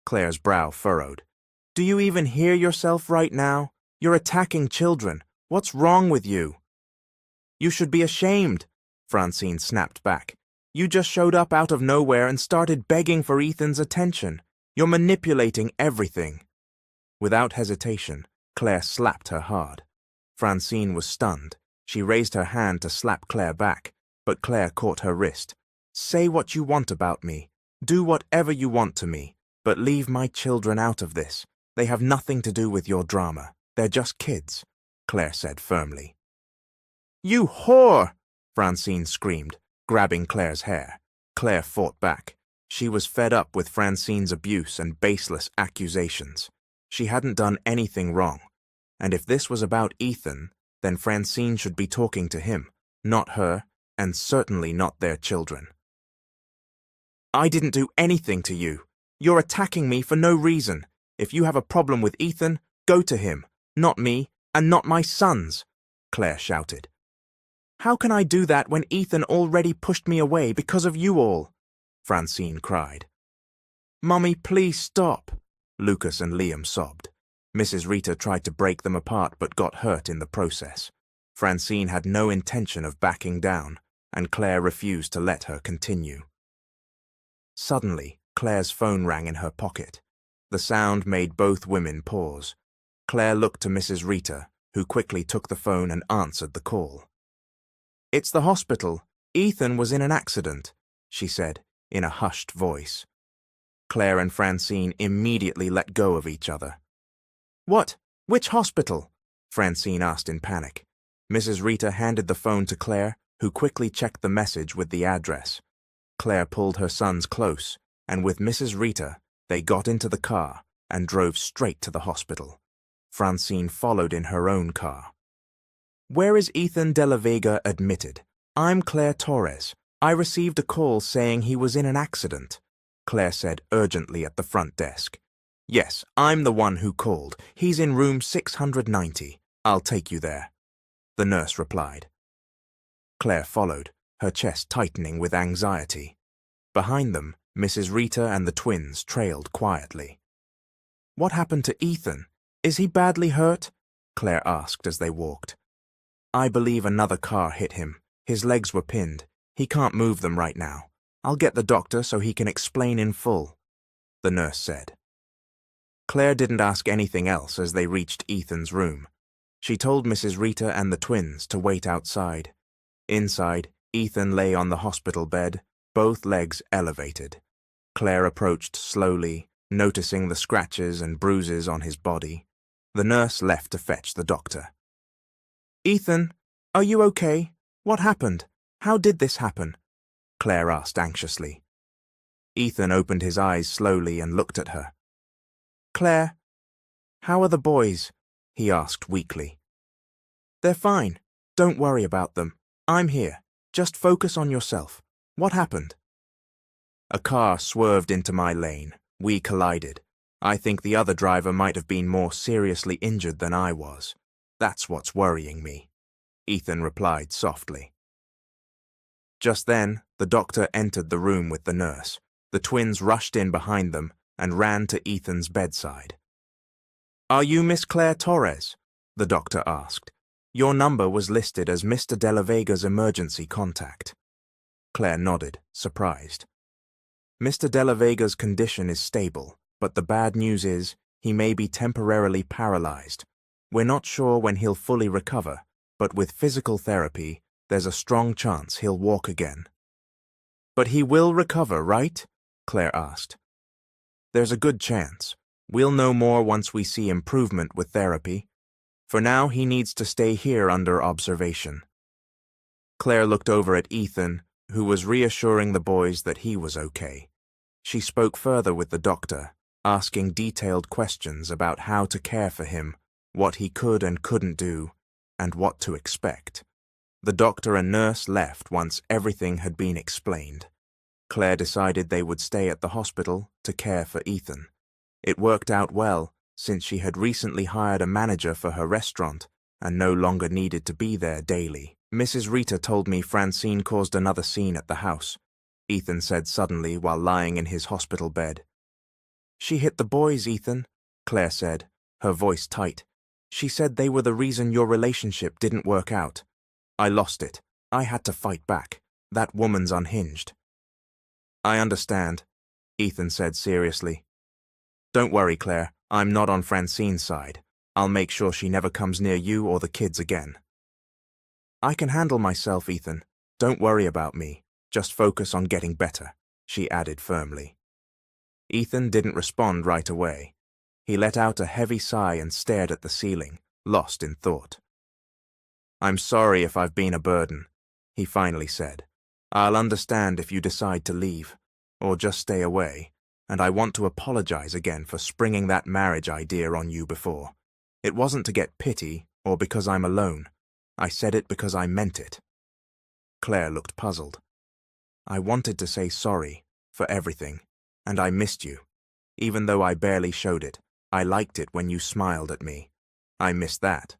Claire's brow furrowed. Do you even hear yourself right now? You're attacking children. What's wrong with you? You should be ashamed, Francine snapped back. You just showed up out of nowhere and started begging for Ethan's attention. You're manipulating everything. Without hesitation, Claire slapped her hard. Francine was stunned. She raised her hand to slap Claire back, but Claire caught her wrist. Say what you want about me. Do whatever you want to me, but leave my children out of this. They have nothing to do with your drama. They're just kids, Claire said firmly. You whore! Francine screamed, grabbing Claire's hair. Claire fought back. She was fed up with Francine's abuse and baseless accusations. She hadn't done anything wrong, and if this was about Ethan, then Francine should be talking to him, not her, and certainly not their children. I didn't do anything to you. You're attacking me for no reason. If you have a problem with Ethan, go to him, not me, and not my sons, Claire shouted. How can I do that when Ethan already pushed me away because of you all? Francine cried. Mummy, please stop, Lucas and Liam sobbed. Mrs. Rita tried to break them apart but got hurt in the process. Francine had no intention of backing down, and Claire refused to let her continue. Suddenly, Claire's phone rang in her pocket. The sound made both women pause. Claire looked to Mrs. Rita, who quickly took the phone and answered the call. It's the hospital. Ethan was in an accident, she said, in a hushed voice. Claire and Francine immediately let go of each other. What? Which hospital? Francine asked in panic. Mrs. Rita handed the phone to Claire, who quickly checked the message with the address. Claire pulled her sons close, and with Mrs. Rita, they got into the car and drove straight to the hospital. Francine followed in her own car. Where is Ethan de la Vega admitted? I'm Claire Torres. I received a call saying he was in an accident, Claire said urgently at the front desk. Yes, I'm the one who called. He's in room 690. I'll take you there, the nurse replied. Claire followed, her chest tightening with anxiety. Behind them, Mrs. Rita and the twins trailed quietly. What happened to Ethan? Is he badly hurt? Claire asked as they walked. I believe another car hit him. His legs were pinned. He can't move them right now. I'll get the doctor so he can explain in full, the nurse said. Claire didn't ask anything else as they reached Ethan's room. She told Mrs. Rita and the twins to wait outside. Inside, Ethan lay on the hospital bed, both legs elevated. Claire approached slowly, noticing the scratches and bruises on his body. The nurse left to fetch the doctor. Ethan, are you okay? What happened? How did this happen? Claire asked anxiously. Ethan opened his eyes slowly and looked at her. Claire, how are the boys? He asked weakly. They're fine. Don't worry about them. I'm here. Just focus on yourself. What happened? A car swerved into my lane. We collided. I think the other driver might have been more seriously injured than I was. That's what's worrying me, Ethan replied softly. Just then, the doctor entered the room with the nurse. The twins rushed in behind them and ran to Ethan's bedside. Are you Miss Claire Torres? The doctor asked. Your number was listed as Mr. De La Vega's emergency contact. Claire nodded, surprised. Mr. De La Vega's condition is stable, but the bad news is he may be temporarily paralyzed. We're not sure when he'll fully recover, but with physical therapy, there's a strong chance he'll walk again. But he will recover, right? Claire asked. There's a good chance. We'll know more once we see improvement with therapy. For now, he needs to stay here under observation. Claire looked over at Ethan, who was reassuring the boys that he was okay. She spoke further with the doctor, asking detailed questions about how to care for him, what he could and couldn't do, and what to expect. The doctor and nurse left once everything had been explained. Claire decided they would stay at the hospital to care for Ethan. It worked out well, since she had recently hired a manager for her restaurant and no longer needed to be there daily. Mrs. Rita told me Francine caused another scene at the house, Ethan said suddenly while lying in his hospital bed. She hit the boys, Ethan, Claire said, her voice tight. She said they were the reason your relationship didn't work out. I lost it. I had to fight back. That woman's unhinged. I understand, Ethan said seriously. Don't worry, Claire. I'm not on Francine's side. I'll make sure she never comes near you or the kids again. I can handle myself, Ethan. Don't worry about me. Just focus on getting better, she added firmly. Ethan didn't respond right away. He let out a heavy sigh and stared at the ceiling, lost in thought. I'm sorry if I've been a burden, he finally said. I'll understand if you decide to leave, or just stay away, and I want to apologize again for springing that marriage idea on you before. It wasn't to get pity or because I'm alone. I said it because I meant it. Claire looked puzzled. I wanted to say sorry for everything, and I missed you. Even though I barely showed it, I liked it when you smiled at me. I missed that.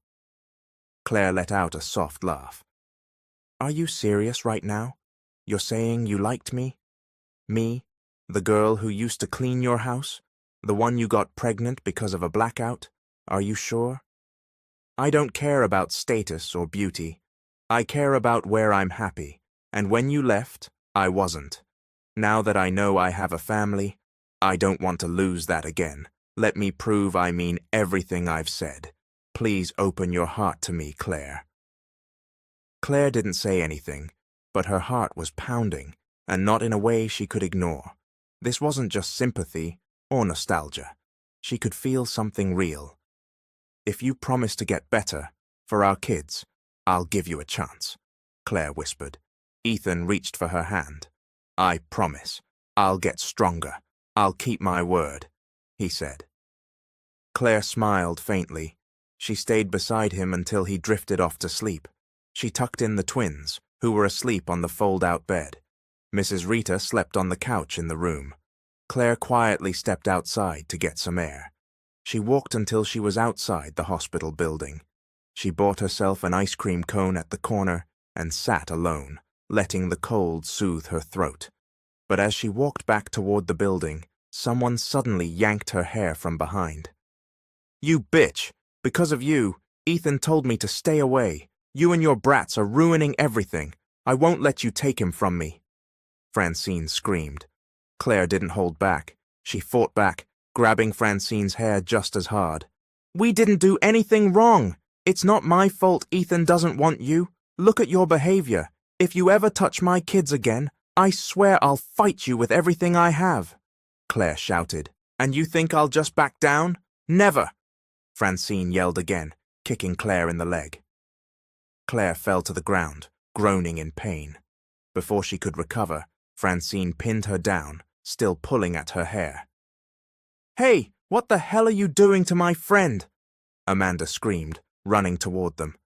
Claire let out a soft laugh. Are you serious right now? You're saying you liked me? Me, the girl who used to clean your house? The one you got pregnant because of a blackout? Are you sure? I don't care about status or beauty. I care about where I'm happy, and when you left, I wasn't. Now that I know I have a family, I don't want to lose that again. Let me prove I mean everything I've said. Please open your heart to me, Claire. Claire didn't say anything, but her heart was pounding, and not in a way she could ignore. This wasn't just sympathy or nostalgia. She could feel something real. If you promise to get better, for our kids, I'll give you a chance, Claire whispered. Ethan reached for her hand. I promise. I'll get stronger. I'll keep my word, he said. Claire smiled faintly. She stayed beside him until he drifted off to sleep. She tucked in the twins, who were asleep on the fold-out bed. Mrs. Rita slept on the couch in the room. Claire quietly stepped outside to get some air. She walked until she was outside the hospital building. She bought herself an ice cream cone at the corner and sat alone, letting the cold soothe her throat. But as she walked back toward the building, someone suddenly yanked her hair from behind. "You bitch! Because of you, Ethan told me to stay away. You and your brats are ruining everything. I won't let you take him from me." Francine screamed. Claire didn't hold back. She fought back, grabbing Francine's hair just as hard. "We didn't do anything wrong. It's not my fault Ethan doesn't want you. Look at your behavior. If you ever touch my kids again, I swear I'll fight you with everything I have," Claire shouted. "And you think I'll just back down? Never!" Francine yelled again, kicking Claire in the leg. Claire fell to the ground, groaning in pain. Before she could recover, Francine pinned her down, still pulling at her hair. "Hey, what the hell are you doing to my friend?" Amanda screamed, running toward them.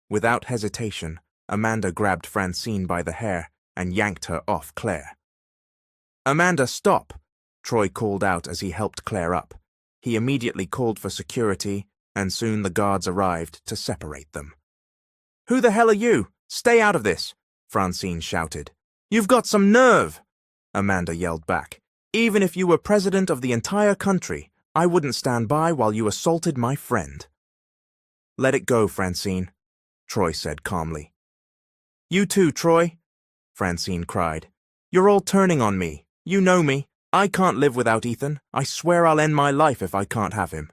Without hesitation, Amanda grabbed Francine by the hair and yanked her off Claire. "Amanda, stop!" Troy called out as he helped Claire up. He immediately called for security, and soon the guards arrived to separate them. "Who the hell are you? Stay out of this!" Francine shouted. "You've got some nerve!" Amanda yelled back. "Even if you were president of the entire country, I wouldn't stand by while you assaulted my friend." "Let it go, Francine," Troy said calmly. "You too, Troy," Francine cried. "You're all turning on me. You know me. I can't live without Ethan. I swear I'll end my life if I can't have him."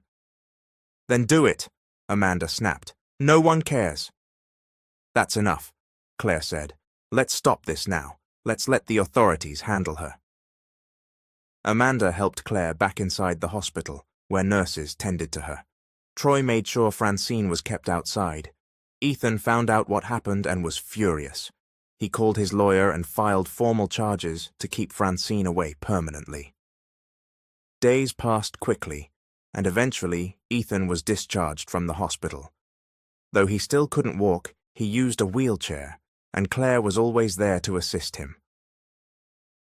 "Then do it," Amanda snapped. "No one cares." "That's enough," Claire said. "Let's stop this now. Let's let the authorities handle her." Amanda helped Claire back inside the hospital, where nurses tended to her. Troy made sure Francine was kept outside. Ethan found out what happened and was furious. He called his lawyer and filed formal charges to keep Francine away permanently. Days passed quickly, and eventually Ethan was discharged from the hospital. Though he still couldn't walk, he used a wheelchair, and Claire was always there to assist him.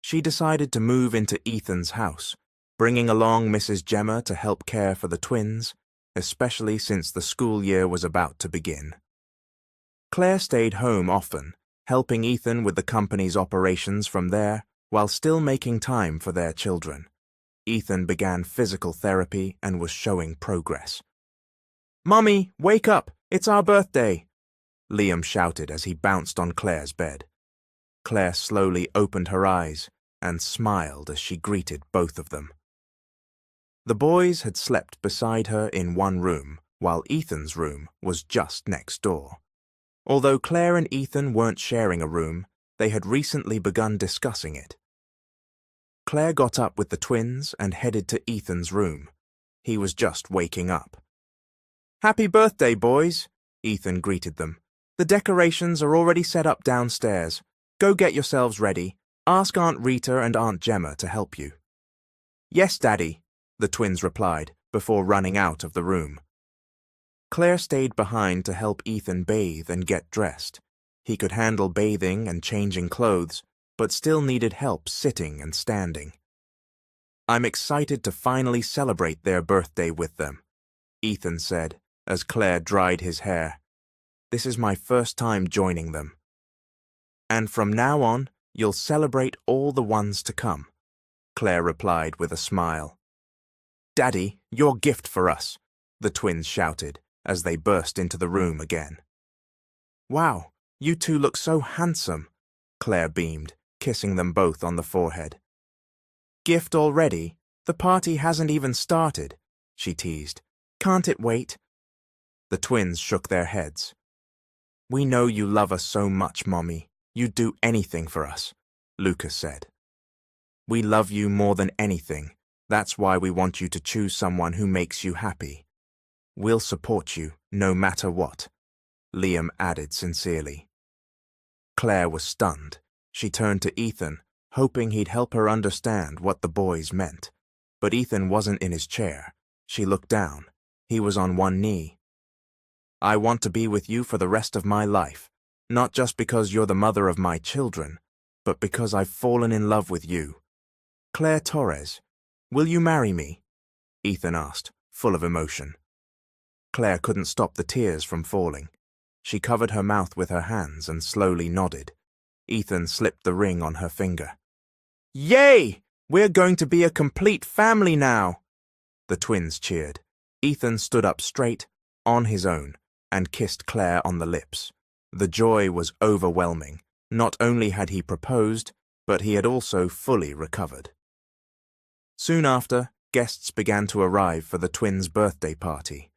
She decided to move into Ethan's house, bringing along Mrs. Gemma to help care for the twins, especially since the school year was about to begin. Claire stayed home often, helping Ethan with the company's operations from there, while still making time for their children. Ethan began physical therapy and was showing progress. "Mummy, wake up! It's our birthday!" Liam shouted as he bounced on Claire's bed. Claire slowly opened her eyes and smiled as she greeted both of them. The boys had slept beside her in one room, while Ethan's room was just next door. Although Claire and Ethan weren't sharing a room, they had recently begun discussing it. Claire got up with the twins and headed to Ethan's room. He was just waking up. "Happy birthday, boys," Ethan greeted them. "The decorations are already set up downstairs. Go get yourselves ready. Ask Aunt Rita and Aunt Gemma to help you." "Yes, Daddy," the twins replied before running out of the room. Claire stayed behind to help Ethan bathe and get dressed. He could handle bathing and changing clothes, but still needed help sitting and standing. "I'm excited to finally celebrate their birthday with them," Ethan said as Claire dried his hair. "This is my first time joining them." "And from now on, you'll celebrate all the ones to come," Claire replied with a smile. "Daddy, your gift for us," the twins shouted as they burst into the room again. "Wow, you two look so handsome," Claire beamed, kissing them both on the forehead. "Gift already? The party hasn't even started," she teased. "Can't it wait?" The twins shook their heads. "We know you love us so much, Mommy. You'd do anything for us," Lucas said. "We love you more than anything. That's why we want you to choose someone who makes you happy. We'll support you, no matter what," Liam added sincerely. Claire was stunned. She turned to Ethan, hoping he'd help her understand what the boys meant. But Ethan wasn't in his chair. She looked down. He was on one knee. "I want to be with you for the rest of my life, not just because you're the mother of my children, but because I've fallen in love with you. Claire Torres, will you marry me?" Ethan asked, full of emotion. Claire couldn't stop the tears from falling. She covered her mouth with her hands and slowly nodded. Ethan slipped the ring on her finger. "Yay! We're going to be a complete family now!" The twins cheered. Ethan stood up straight, on his own, and kissed Claire on the lips. The joy was overwhelming. Not only had he proposed, but he had also fully recovered. Soon after, guests began to arrive for the twins' birthday party.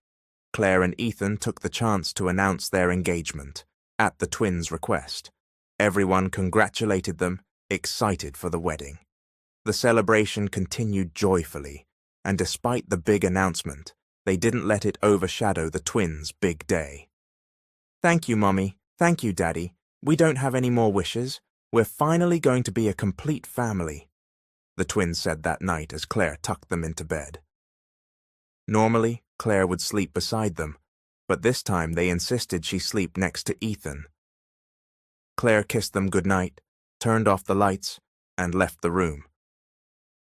Claire and Ethan took the chance to announce their engagement, at the twins' request. Everyone congratulated them, excited for the wedding. The celebration continued joyfully, and despite the big announcement, they didn't let it overshadow the twins' big day. "Thank you, Mommy. Thank you, Daddy. We don't have any more wishes. We're finally going to be a complete family," the twins said that night as Claire tucked them into bed. Normally, Claire would sleep beside them, but this time they insisted she sleep next to Ethan. Claire kissed them goodnight, turned off the lights, and left the room.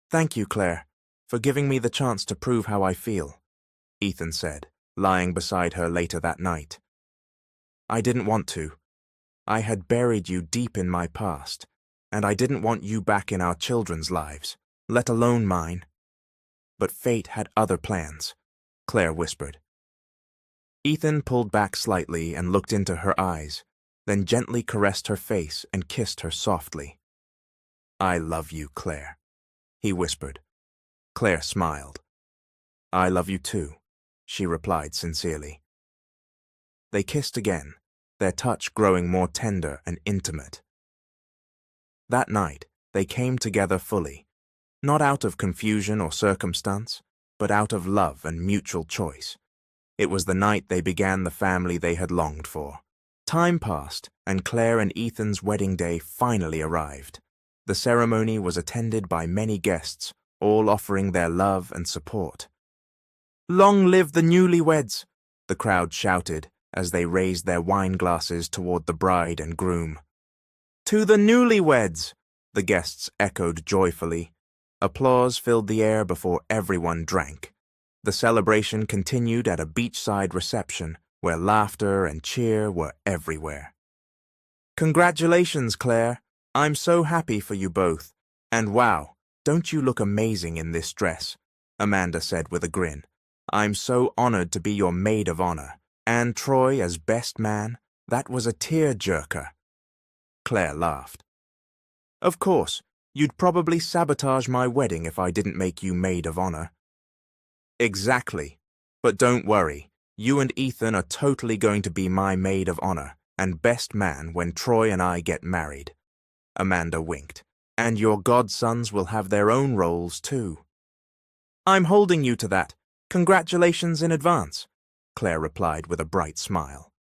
"Thank you, Claire, for giving me the chance to prove how I feel," Ethan said, lying beside her later that night. "I didn't want to. I had buried you deep in my past, and I didn't want you back in our children's lives, let alone mine. But fate had other plans," Claire whispered. Ethan pulled back slightly and looked into her eyes, then gently caressed her face and kissed her softly. "I love you, Claire," he whispered. Claire smiled. "I love you too," she replied sincerely. They kissed again, their touch growing more tender and intimate. That night, they came together fully, not out of confusion or circumstance, but out of love and mutual choice. It was the night they began the family they had longed for. Time passed, and Claire and Ethan's wedding day finally arrived. The ceremony was attended by many guests, all offering their love and support. "Long live the newlyweds!" the crowd shouted as they raised their wine glasses toward the bride and groom. "To the newlyweds!" the guests echoed joyfully. Applause filled the air before everyone drank. The celebration continued at a beachside reception where laughter and cheer were everywhere. "Congratulations, Claire. I'm so happy for you both. And wow, don't you look amazing in this dress," Amanda said with a grin. "I'm so honored to be your maid of honor. And Troy as best man, that was a tear-jerker." Claire laughed. "Of course, you'd probably sabotage my wedding if I didn't make you maid of honor." "Exactly. But don't worry, you and Ethan are totally going to be my maid of honor and best man when Troy and I get married." Amanda winked. "And your godsons will have their own roles too." "I'm holding you to that. Congratulations in advance," Claire replied with a bright smile.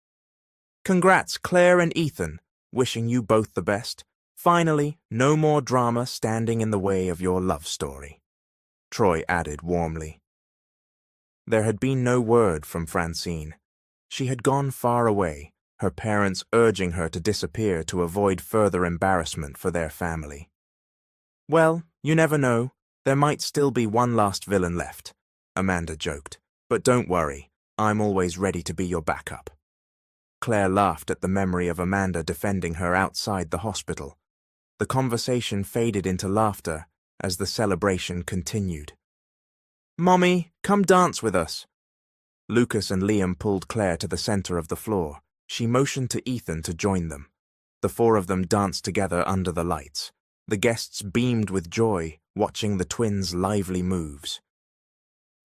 "Congrats, Claire and Ethan. Wishing you both the best. Finally, no more drama standing in the way of your love story," Troy added warmly. There had been no word from Francine. She had gone far away, her parents urging her to disappear to avoid further embarrassment for their family. "Well, you never know. There might still be one last villain left," Amanda joked. "But don't worry, I'm always ready to be your backup." Claire laughed at the memory of Amanda defending her outside the hospital. The conversation faded into laughter as the celebration continued. "Mommy, come dance with us." Lucas and Liam pulled Claire to the center of the floor. She motioned to Ethan to join them. The four of them danced together under the lights. The guests beamed with joy, watching the twins' lively moves.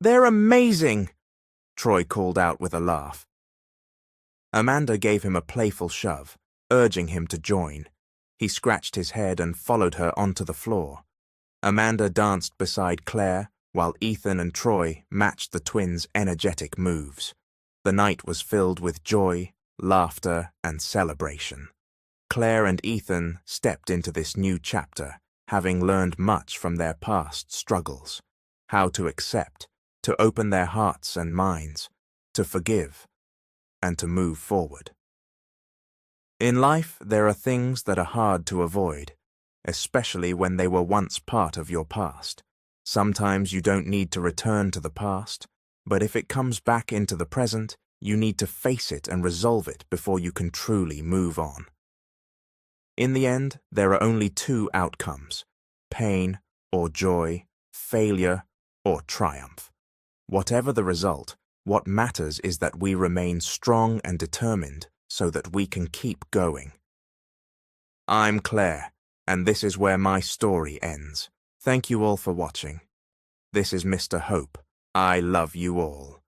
"They're amazing!" Troy called out with a laugh. Amanda gave him a playful shove, urging him to join. He scratched his head and followed her onto the floor. Amanda danced beside Claire, while Ethan and Troy matched the twins' energetic moves. The night was filled with joy, laughter, and celebration. Claire and Ethan stepped into this new chapter, having learned much from their past struggles, how to accept, to open their hearts and minds, to forgive, and to move forward. In life, there are things that are hard to avoid, especially when they were once part of your past. Sometimes you don't need to return to the past. But if it comes back into the present, you need to face it and resolve it before you can truly move on. In the end, there are only two outcomes: pain or joy, failure or triumph. Whatever the result, what matters is that we remain strong and determined so that we can keep going. I'm Claire, and this is where my story ends. Thank you all for watching. This is Mr. Hope. I love you all.